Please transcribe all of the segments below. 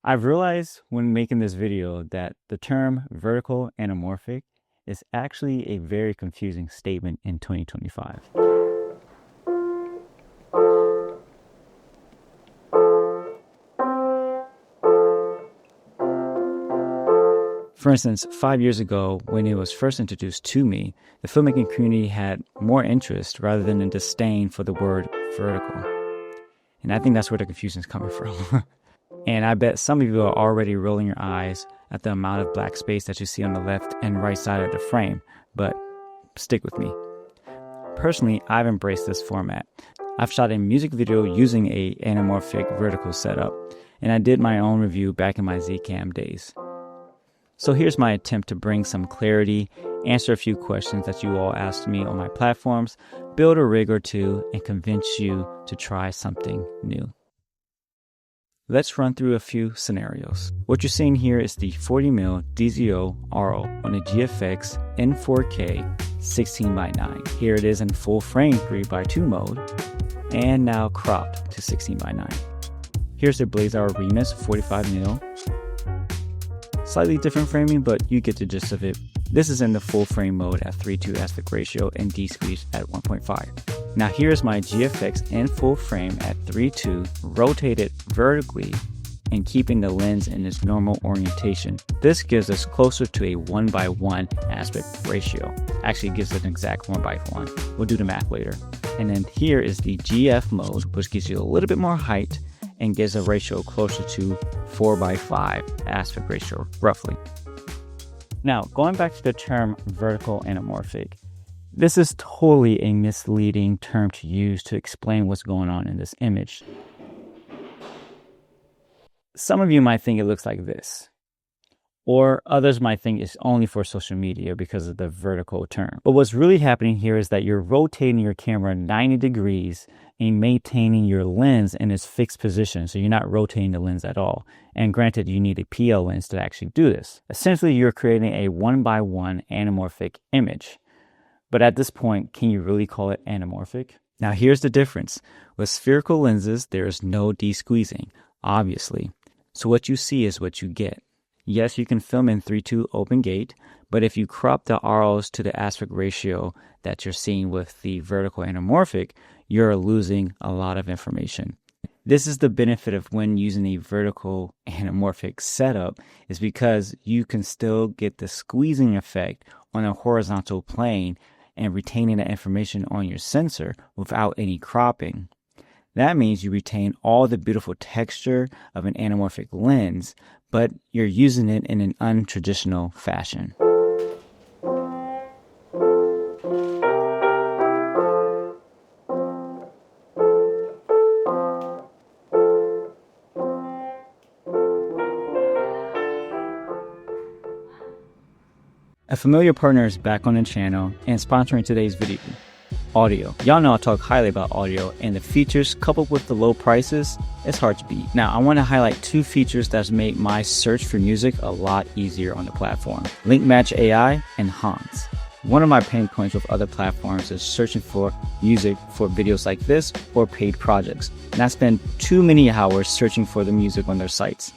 I've realized when making this video that the term vertical anamorphic is actually a very confusing statement in 2025. For instance, 5 years ago, when it was first introduced to me, the filmmaking community had more interest rather than a disdain for the word vertical. And I think that's where the confusion is coming from. And I bet some of you are already rolling your eyes at the amount of black space that you see on the left and right side of the frame, but stick with me. Personally, I've embraced this format. I've shot a music video using a anamorphic vertical setup, and I did my own review back in my Zcam days. So here's my attempt to bring some clarity, answer a few questions that you all asked me on my platforms, build a rig or two, and convince you to try something new. Let's run through a few scenarios. What you're seeing here is the 40mm DZO RO on a GFX in 4K 16:9. Here it is in full frame 3:2 mode, and now cropped to 16:9. Here's the Blazer Remix 45mm. Slightly different framing, but you get the gist of it. This is in the full frame mode at 3:2 aspect ratio and D-squeeze at 1.5. Now here's my GFX in full frame at 3:2, rotated vertically and keeping the lens in its normal orientation. This gives us closer to a 1:1 aspect ratio. Actually gives it an exact 1:1. We'll do the math later. And then here is the GF mode, which gives you a little bit more height and gives a ratio closer to 4:5 aspect ratio, roughly. Now, going back to the term vertical anamorphic, this is totally a misleading term to use to explain what's going on in this image. Some of you might think it looks like this, or others might think it's only for social media because of the vertical term. But what's really happening here is that you're rotating your camera 90 degrees and maintaining your lens in its fixed position, so you're not rotating the lens at all. And granted, you need a PL lens to actually do this. Essentially, you're creating a 1:1 anamorphic image. But at this point, can you really call it anamorphic? Now here's the difference. With spherical lenses, there is no de-squeezing, obviously. So what you see is what you get. Yes, you can film in 3:2 open gate, but if you crop the ROs to the aspect ratio that you're seeing with the vertical anamorphic, you're losing a lot of information. This is the benefit of when using a vertical anamorphic setup, is because you can still get the squeezing effect on a horizontal plane and retaining the information on your sensor without any cropping. That means you retain all the beautiful texture of an anamorphic lens, but you're using it in an untraditional fashion. A familiar partner is back on the channel and sponsoring today's video, Audiio. Y'all know I talk highly about Audiio, and the features coupled with the low prices, it's hard to beat. Now, I want to highlight two features that's made my search for music a lot easier on the platform: Link Match AI and Hans. One of my pain points with other platforms is searching for music for videos like this or paid projects, and I spend too many hours searching for the music on their sites.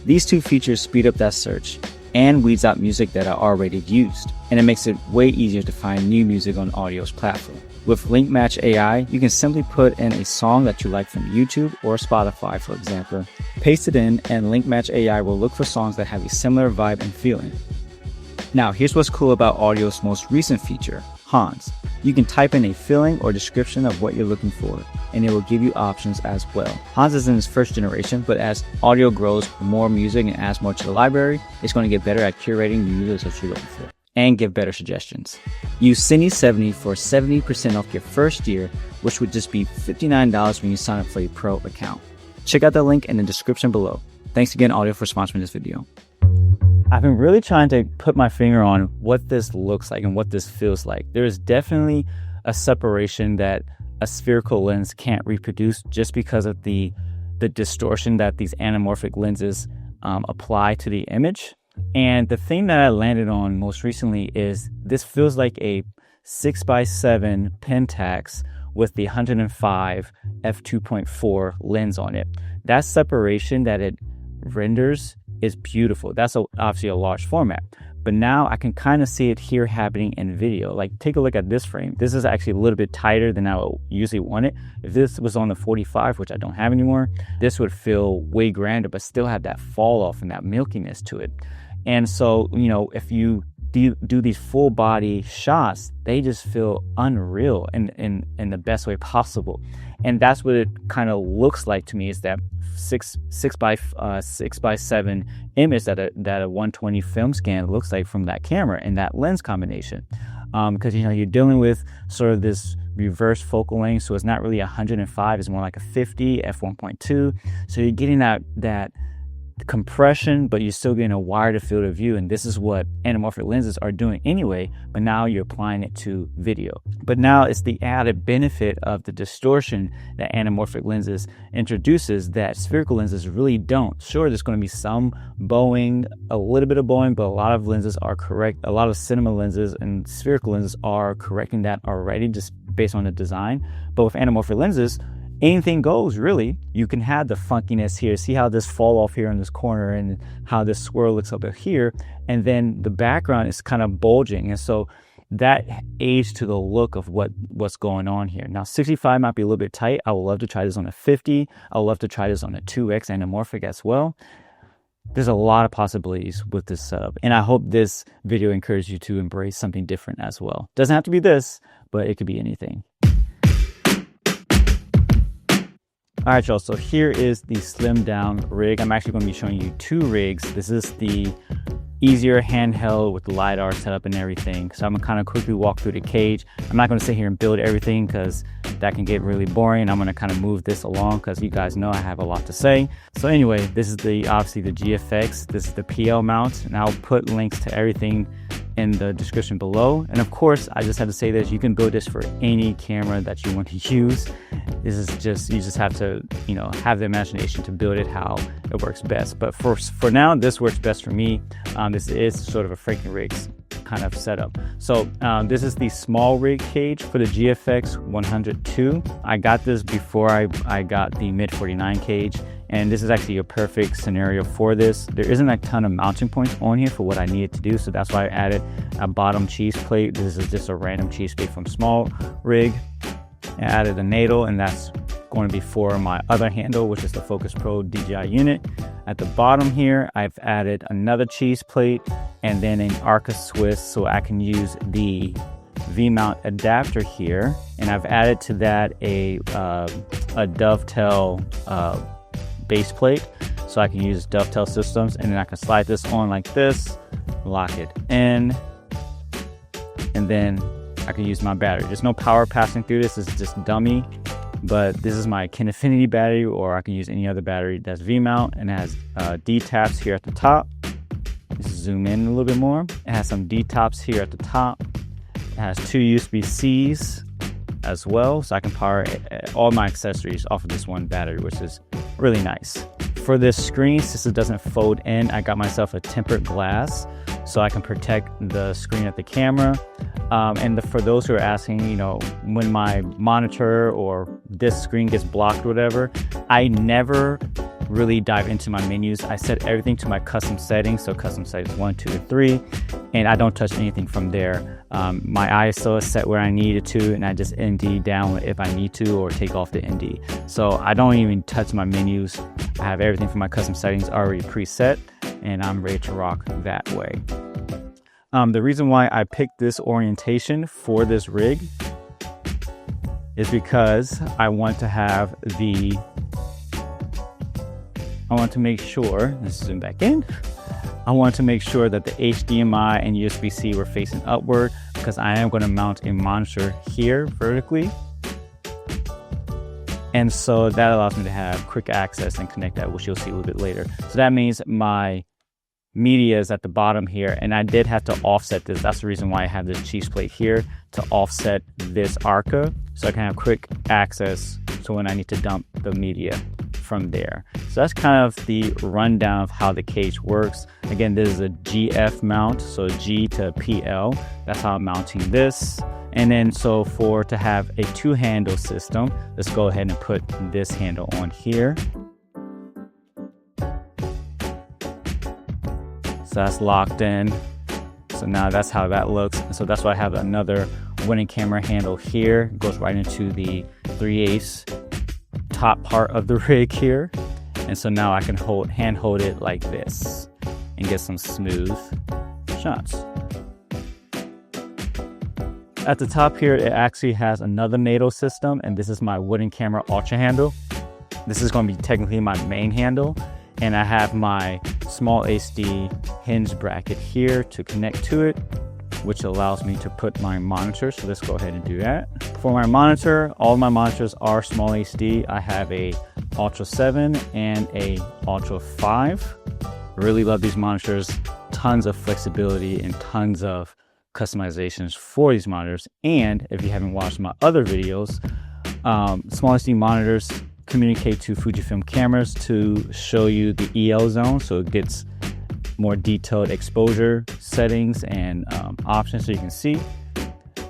These two features speed up that search and weeds out music that I already used, and it makes it way easier to find new music on Audio's platform. With Link Match AI, you can simply put in a song that you like from YouTube or Spotify, for example, paste it in, and Link Match AI will look for songs that have a similar vibe and feeling. Now, here's what's cool about Audio's most recent feature, Hans. You can type in a feeling or description of what you're looking for, and it will give you options as well. Hans is in its first generation, but as Audiio grows more music and adds more to the library, it's going to get better at curating the music that you're looking for and give better suggestions. Use Cine70 for 70% off your first year, which would just be $59 when you sign up for a pro account. Check out the link in the description below. Thanks again, Audiio, for sponsoring this video. I've been really trying to put my finger on what this looks like and what this feels like. There is definitely a separation that a spherical lens can't reproduce just because of the distortion that these anamorphic lenses apply to the image. And the thing that I landed on most recently is this feels like a 6x7 Pentax with the 105 f2.4 lens on it. That separation that it renders is beautiful. That's obviously a large format. But now I can kind of see it here happening in video. Like, take a look at this frame. This is actually a little bit tighter than I would usually want it. If this was on the 45, which I don't have anymore, this would feel way grander, but still have that fall off and that milkiness to it. And so, you know, if you do these full body shots, they just feel unreal in the best way possible. And that's what it kind of looks like to me, is that 6x7 image that a 120 film scan looks like from that camera and that lens combination. Because, you know, you're dealing with sort of this reverse focal length, so it's not really 105, it's more like a 50 f1.2. So you're getting that compression, but you're still getting a wider field of view, and this is what anamorphic lenses are doing anyway, but now you're applying it to video. But now it's the added benefit of the distortion that anamorphic lenses introduces that spherical lenses really don't. Sure, there's going to be some bowing, a little bit of bowing, but a lot of lenses are correct. A lot of cinema lenses and spherical lenses are correcting that already, just based on the design. But with anamorphic lenses, anything goes, really. You can have the funkiness here. See how this fall off here in this corner and how this swirl looks up here. And then the background is kind of bulging. And so that aids to the look of what's going on here. Now, 65 might be a little bit tight. I would love to try this on a 50. I would love to try this on a 2X anamorphic as well. There's a lot of possibilities with this setup. And I hope this video encourages you to embrace something different as well. Doesn't have to be this, but it could be anything. All right, y'all, so here is the slimmed down rig. I'm actually going to be showing you two rigs. This is the easier handheld with the LiDAR setup and everything. So I'm gonna kind of quickly walk through the cage. I'm not gonna sit here and build everything because that can get really boring. I'm gonna kind of move this along because you guys know I have a lot to say. So anyway, this is obviously the GFX. This is the PL mount, and I'll put links to everything in the description below. And of course, I just have to say this, you can build this for any camera that you want to use. This is just, you just have to, you know, have the imagination to build it how it works best. But for now, this works best for me. This is sort of a Franken rigs kind of setup. So this is the small rig cage for the GFX 102. I got this before I got the mid 49 cage. And this is actually a perfect scenario for this. There isn't a ton of mounting points on here for what I needed to do, so that's why I added a bottom cheese plate. This is just a random cheese plate from small rig. I added a natal, and that's going to be for my other handle, which is the Focus Pro DJI unit. At the bottom here, I've added another cheese plate and then an Arca Swiss, so I can use the V-mount adapter here. And I've added to that a dovetail base plate, so I can use dovetail systems, and then I can slide this on like this, lock it in, and then I can use my battery. There's no power passing through this, it's just dummy, but this is my Kinefinity battery, or I can use any other battery that's V-mount, and it has D-taps here at the top. Let's zoom in a little bit more. It has some D-taps here at the top. It has two USB-Cs as well, so I can power all my accessories off of this one battery, which is really nice. For this screen, since it doesn't fold in, I got myself a tempered glass so I can protect the screen of the camera. For those who are asking, you know, when my monitor or this screen gets blocked or whatever, I never really dive into my menus. I set everything to my custom settings, so custom settings 1, 2, and 3, and I don't touch anything from there. My ISO is set where I need it to, and I just ND down if I need to, or take off the ND. So I don't even touch my menus. I have everything from my custom settings already preset, and I'm ready to rock that way. The reason why I picked this orientation for this rig is because I want to have make sure, let's zoom back in. I want to make sure that the HDMI and USB-C were facing upward, because I am going to mount a monitor here vertically. And so that allows me to have quick access and connect that, which you'll see a little bit later. So that means my media is at the bottom here, and I did have to offset this. That's the reason why I have this cheese plate here, to offset this Arca, so I can have quick access to when I need to dump the media from there. So that's kind of the rundown of how the cage works. Again, this is a GF mount, so G to PL. That's how I'm mounting this. And then so to have a two handle system, let's go ahead and put this handle on here. So that's locked in. So now that's how that looks. And so that's why I have another wooden camera handle here. It goes right into the 3/8 top part of the rig here. And so now I can hand hold it like this and get some smooth shots. At the top here, it actually has another NATO system, and this is my wooden camera ultra handle. This is going to be technically my main handle, and I have my small HD hinge bracket here to connect to it, which allows me to put my monitor. So let's go ahead and do that. For my monitor, all my monitors are small HD. I have a Ultra 7 and a Ultra 5. Really love these monitors. Tons of flexibility and tons of customizations for these monitors. And if you haven't watched my other videos, small SD monitors communicate to Fujifilm cameras to show you the EL zone, so it gets more detailed exposure settings and options so you can see.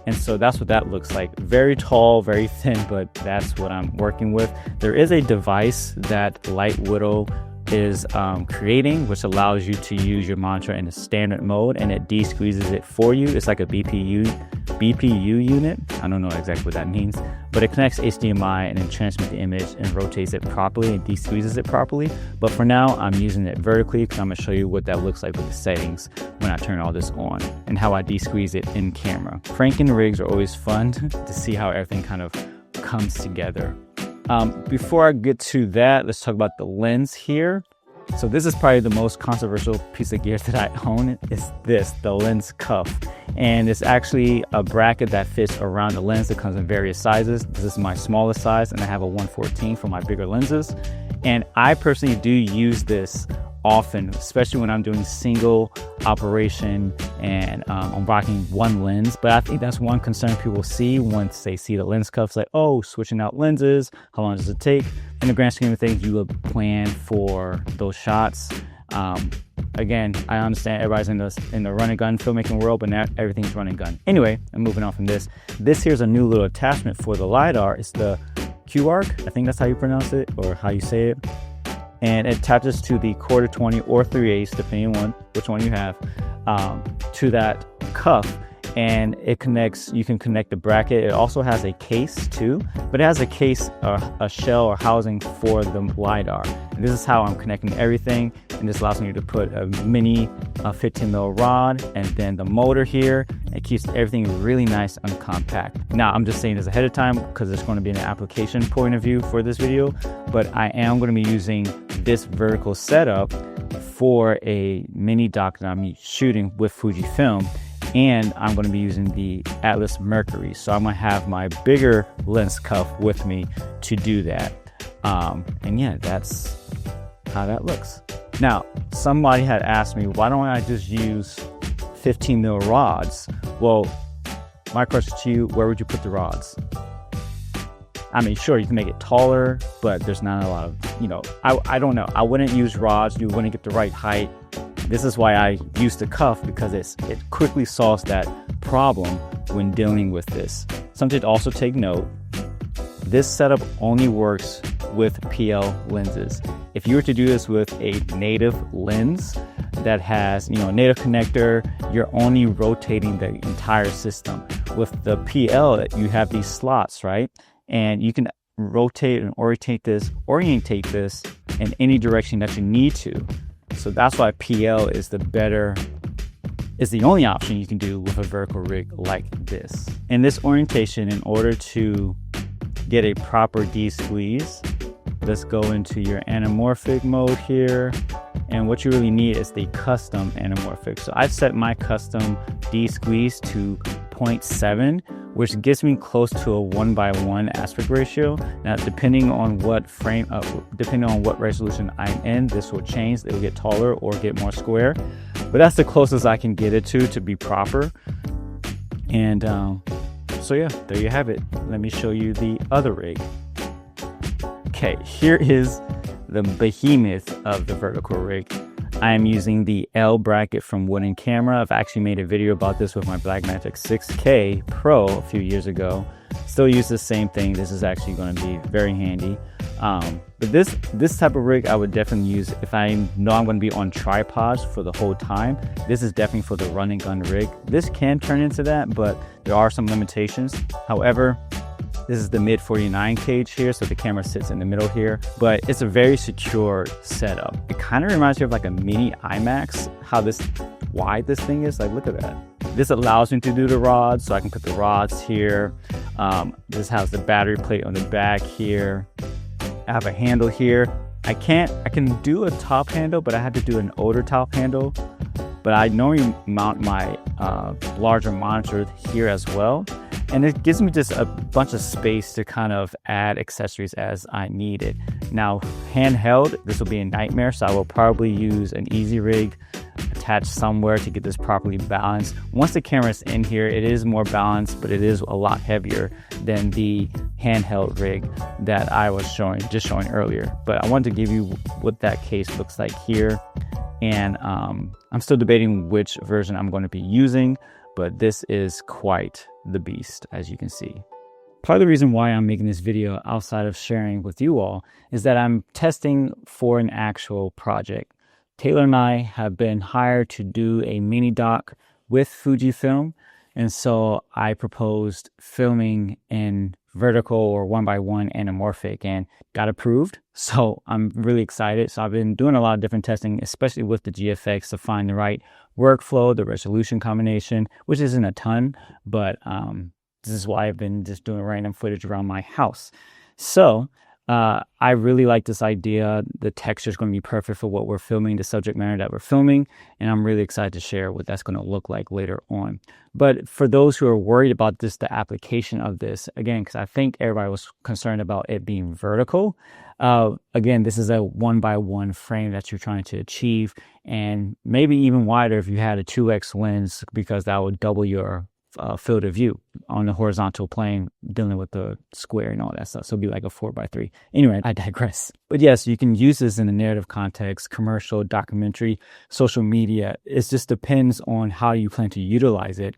And so that's what that looks like. Very tall, very thin, but that's what I'm working with. There is a device that Light Widow is creating, which allows you to use your monitor in a standard mode, and it de-squeezes it for you. It's like a BPU unit. I don't know exactly what that means, but it connects HDMI and then transmits the image and rotates it properly and de-squeezes it properly. But for now, I'm using it vertically because I'm going to show you what that looks like with the settings when I turn all this on and how I de-squeeze it in camera. Franken rigs are always fun to see how everything kind of comes together. Before I get to that, let's talk about the lens here. So this is probably the most controversial piece of gear that I own, is the lens cuff. And it's actually a bracket that fits around the lens that comes in various sizes. This is my smallest size, and I have a 114 for my bigger lenses. And I personally do use this often, especially when I'm doing single operation and I'm rocking one lens. But I think that's one concern people see once they see the lens cuffs, like, oh, switching out lenses, how long does it take? In the grand scheme of things, you would plan for those shots. Again, I understand everybody's in the run and gun filmmaking world, but now everything's run and gun. Anyway, I'm moving on from this. This here's a new little attachment for the LiDAR. It's the Q-Arc. I think that's how you pronounce it or how you say it. And it attaches to the 1/4 or 3/8, depending on which one you have, to that cuff. And it connects, you can connect the bracket. It also has a case too, but it has a case, a shell or housing for the LiDAR. And this is how I'm connecting everything. And this allows me to put a mini 15mm rod and then the motor here. It keeps everything really nice and compact. Now, I'm just saying this ahead of time because it's going to be an application point of view for this video, but I am going to be using this vertical setup for a mini doc that I'm shooting with Fujifilm. And I'm going to be using the Atlas Mercury. So I'm going to have my bigger lens cuff with me to do that. And yeah, that's how that looks. Now, somebody had asked me, why don't I just use 15mm rods? Well, my question to you, where would you put the rods? I mean, sure, you can make it taller, but there's not a lot of, I don't know. I wouldn't use rods. You wouldn't get the right height. This is why I use the cuff, because it quickly solves that problem when dealing with this. Something to also take note, this setup only works with PL lenses. If you were to do this with a native lens that has, native connector, you're only rotating the entire system. With the PL, you have these slots, right? And you can rotate and orientate this in any direction that you need to. So that's why PL is the only option you can do with a vertical rig like this. In this orientation, in order to get a proper de-squeeze, let's go into your anamorphic mode here. And what you really need is the custom anamorphic. So I've set my custom de-squeeze to 0.7, which gets me close to a 1:1 aspect ratio. Now, depending on what resolution I'm in, this will change. It will get taller or get more square, but that's the closest I can get it to be proper. And so yeah, there you have it. Let me show you the other rig. Okay, here is the behemoth of the vertical rig. I am using the L bracket from Wooden Camera. I've actually made a video about this with my Blackmagic 6K Pro a few years ago. Still use the same thing. This is actually going to be very handy. But this type of rig I would definitely use if I know I'm going to be on tripods for the whole time. This is definitely for the run and gun rig. This can turn into that, but there are some limitations. However, this is the mid 49 cage here, so the camera sits in the middle here, but it's a very secure setup. It kind of reminds me of like a mini IMAX, how wide this thing is. Like, look at that. This allows me to do the rods, so I can put the rods here. This has the battery plate on the back here. I have a handle here. I can do a top handle, but I had to do an older top handle. But I normally mount my larger monitor here as well. And it gives me just a bunch of space to kind of add accessories as I need it. Now, handheld, this will be a nightmare, so I will probably use an easy rig attached somewhere to get this properly balanced. Once the camera's in here, it is more balanced, but it is a lot heavier than the handheld rig that I was just showing earlier. But I wanted to give you what that case looks like here. And I'm still debating which version I'm going to be using, but this is quite the beast, as you can see. Part of the reason why I'm making this video outside of sharing with you all is that I'm testing for an actual project. Taylor and I have been hired to do a mini doc with Fujifilm, and so I proposed filming in vertical or 1x1 anamorphic and got approved. So I'm really excited. So I've been doing a lot of different testing, especially with the GFX, to find the right workflow, the resolution combination, which isn't a ton, but this is why I've been just doing random footage around my house. So I really like this idea. The texture is going to be perfect for what we're filming, the subject matter that we're filming, and I'm really excited to share what that's going to look like later on. But for those who are worried about this, the application of this, again, because I think everybody was concerned about it being vertical. Again, this is a 1x1 frame that you're trying to achieve, and maybe even wider if you had a 2x lens, because that would double your field of view on the horizontal plane, dealing with the square and all that stuff. So it'd be like a 4x3. Anyway, I digress. But yes, you can use this in a narrative context, commercial, documentary, social media. It just depends on how you plan to utilize it.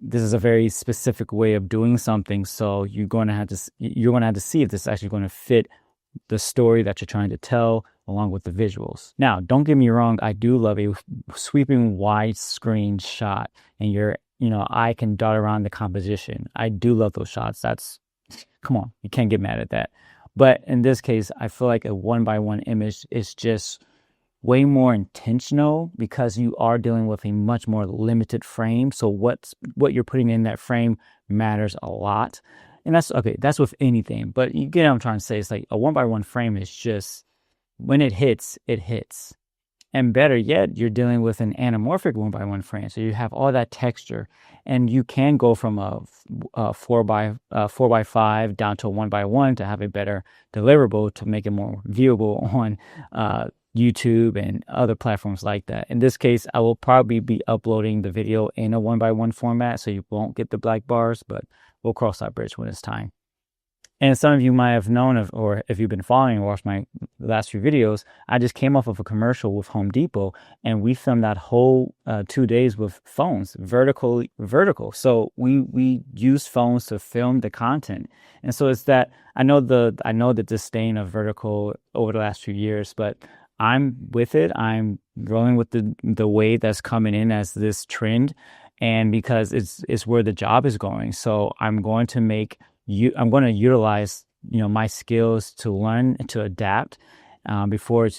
This is a very specific way of doing something, so you're going to have to see if this is actually going to fit the story that you're trying to tell, along with the visuals. Now, don't get me wrong, I do love a sweeping widescreen shot, and your eye can dot around the composition. I do love those shots. Come on, you can't get mad at that. But in this case, I feel like a 1x1 image is just way more intentional, because you are dealing with a much more limited frame. So what you're putting in that frame matters a lot. And that's okay. That's with anything. But you get what I'm trying to say. It's like a 1x1 frame is just, when it hits, it hits. And better yet, you're dealing with an anamorphic 1x1 frame. So you have all that texture. And you can go from a 4x5 down to a 1x1 to have a better deliverable, to make it more viewable on YouTube and other platforms like that. In this case, I will probably be uploading the video in a 1x1 format, so you won't get the black bars, but we'll cross that bridge when it's time. And some of you might have known or if you've been following or watched my last few videos, I just came off of a commercial with Home Depot, and we filmed that whole 2 days with phones, vertical. So we use phones to film the content. And so it's that, I know the disdain of vertical over the last few years, but I'm with it. I'm rolling with the wave that's coming in as this trend, and because it's where the job is going. So I'm going to utilize my skills to learn and to adapt before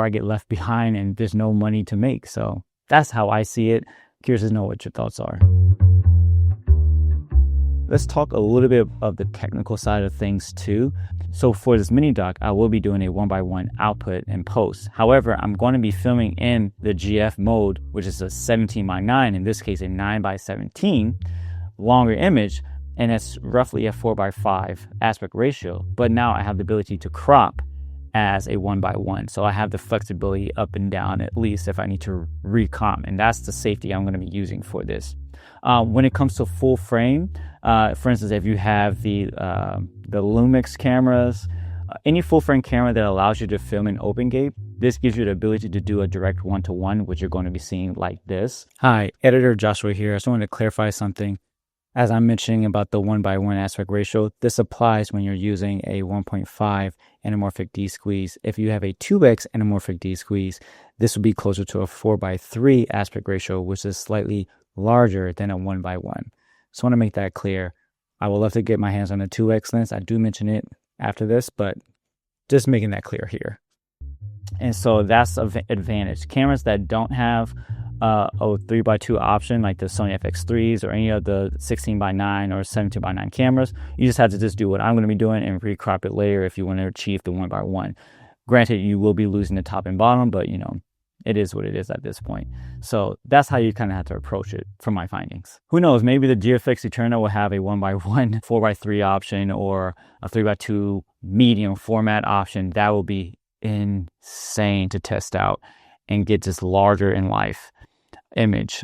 I get left behind and there's no money to make. So that's how I see it. Curious to know what your thoughts are. Let's talk a little bit of the technical side of things too. So for this mini doc, I will be doing a 1x1 output and post. However, I'm going to be filming in the GF mode, which is a 17x9, in this case a 9x17 longer image, and it's roughly a 4x5 aspect ratio. But now I have the ability to crop as a 1x1. So I have the flexibility up and down, at least if I need to recomp, and that's the safety I'm going to be using for this. When it comes to full frame, for instance, if you have the Lumix cameras, any full frame camera that allows you to film in open gate, this gives you the ability to do a direct 1-to-1, which you're going to be seeing like this. Hi, editor Joshua here. I just wanted to clarify something. As I'm mentioning about the 1:1 aspect ratio, this applies when you're using a 1.5 anamorphic D-squeeze. If you have a 2x anamorphic D-squeeze, this would be closer to a 4:3 aspect ratio, which is slightly larger than a 1:1. So I want to make that clear. I would love to get my hands on a 2x lens. I do mention it after this, but just making that clear here. And so that's an advantage. Cameras that don't have a 3:2 option, like the Sony FX3s or any of the 16:9 or 17:9 cameras, you just have to just do what I'm going to be doing and recrop it later if you want to achieve the 1:1. Granted, you will be losing the top and bottom, but you know, it is what it is at this point. So that's how you kind of have to approach it from my findings. Who knows, maybe the GFX Eterna will have a 1:1 4:3 option or a 3:2 medium format option. That will be insane to test out and get this larger in life image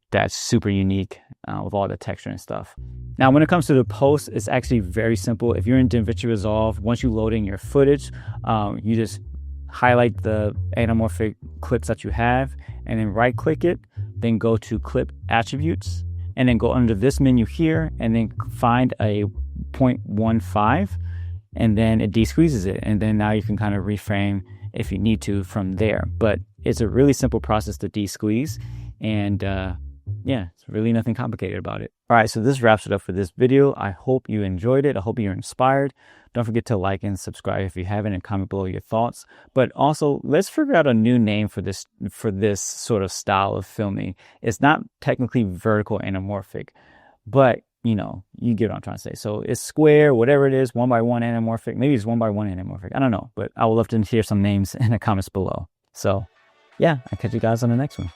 that's super unique with all the texture and stuff. Now when it comes to the post, it's actually very simple. If you're in DaVinci Resolve, once you load in your footage, you just highlight the anamorphic clips that you have and then right click it, then go to clip attributes and then go under this menu here and then find a 0.15 and then it de-squeezes it, and then now you can kind of reframe if you need to from there. But it's a really simple process to de-squeeze, and yeah, it's really nothing complicated about it. All right, so this wraps it up for this video. I hope you enjoyed it. I hope you're inspired. Don't forget to like and subscribe if you haven't, and comment below your thoughts. But also, let's figure out a new name for this sort of style of filming. It's not technically vertical anamorphic, but you know, you get what I'm trying to say. So it's square, whatever it is, 1:1 anamorphic. Maybe it's 1:1 anamorphic. I don't know, but I would love to hear some names in the comments below. So yeah, I'll catch you guys on the next one.